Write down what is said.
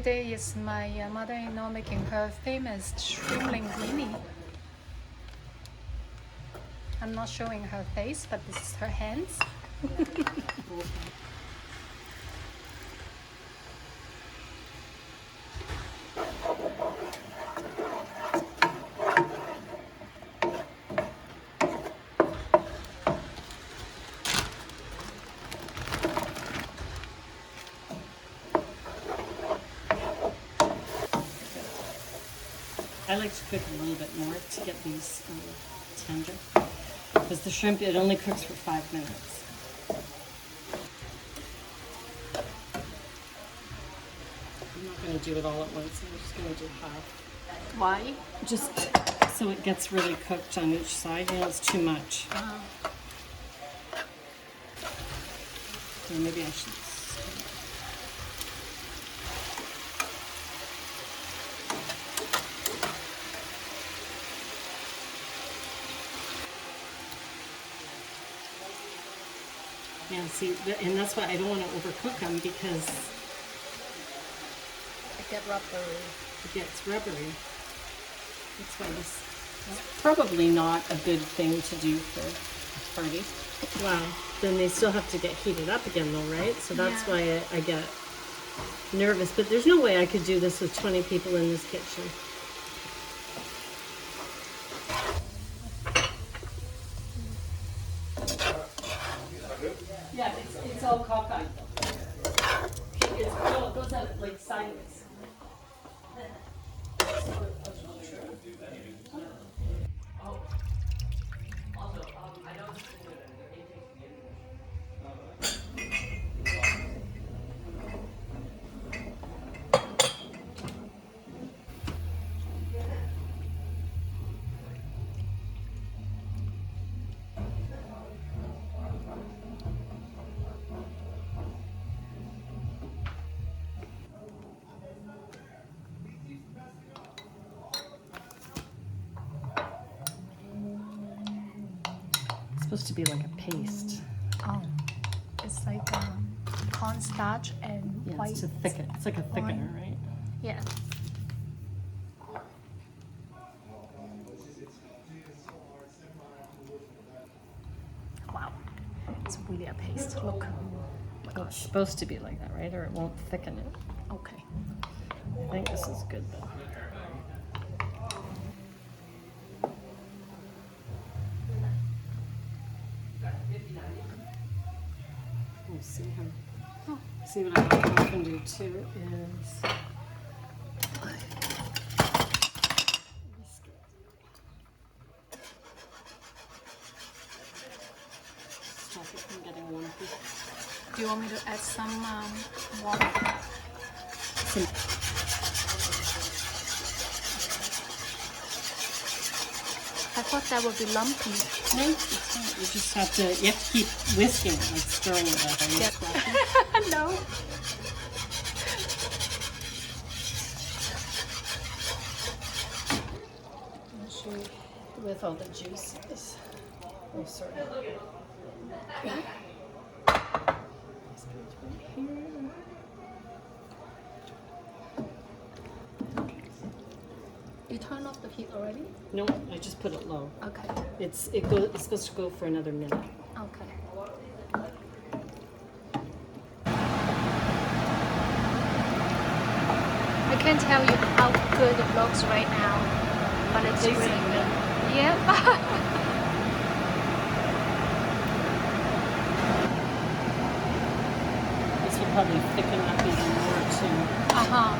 Today is my mother-in-law making her famous shrimp linguine. I'm not showing her face, but this is her hands. I like to cook a little bit more to get these tender, because the shrimp, it only cooks for 5 minutes. I'm not going to do it all at once, I'm just going to do half. Why? Just so it gets really cooked on each side, you know, it's too much. So maybe I should... Yeah, see, and that's why I don't want to overcook them, because It gets rubbery. it gets rubbery. That's why this is probably not a good thing to do for a party. Wow. Then they still have to get heated up again though, right? So that's why I get nervous. But there's no way I could do this with 20 people in this kitchen. Yeah, it's all cockeyed though. No, it goes out like sideways. Supposed to be like a paste. Oh, it's like cornstarch and white. It's a thicken. It's like a thickener, right? Yeah. Wow, it's really a paste. Look. Oh my Well, it's supposed to be like that, right? Or it won't thicken it. Okay. I think this is good though. See how. See what I can do too is stop it from getting lumpy. Do you want me to add some water? I thought that would be lumpy. No, it's not. You just have to. You have to keep whisking it, like stirring it. Like, are you splashing? No. Actually, with all the juices. Oh, sorry. You turn off the heat already? No, I just put it low. Okay. It's supposed to go for another minute. Okay. I can't tell you how good it looks right now, but it's really good. Yeah. This will probably thicken up even more too. Uh-huh.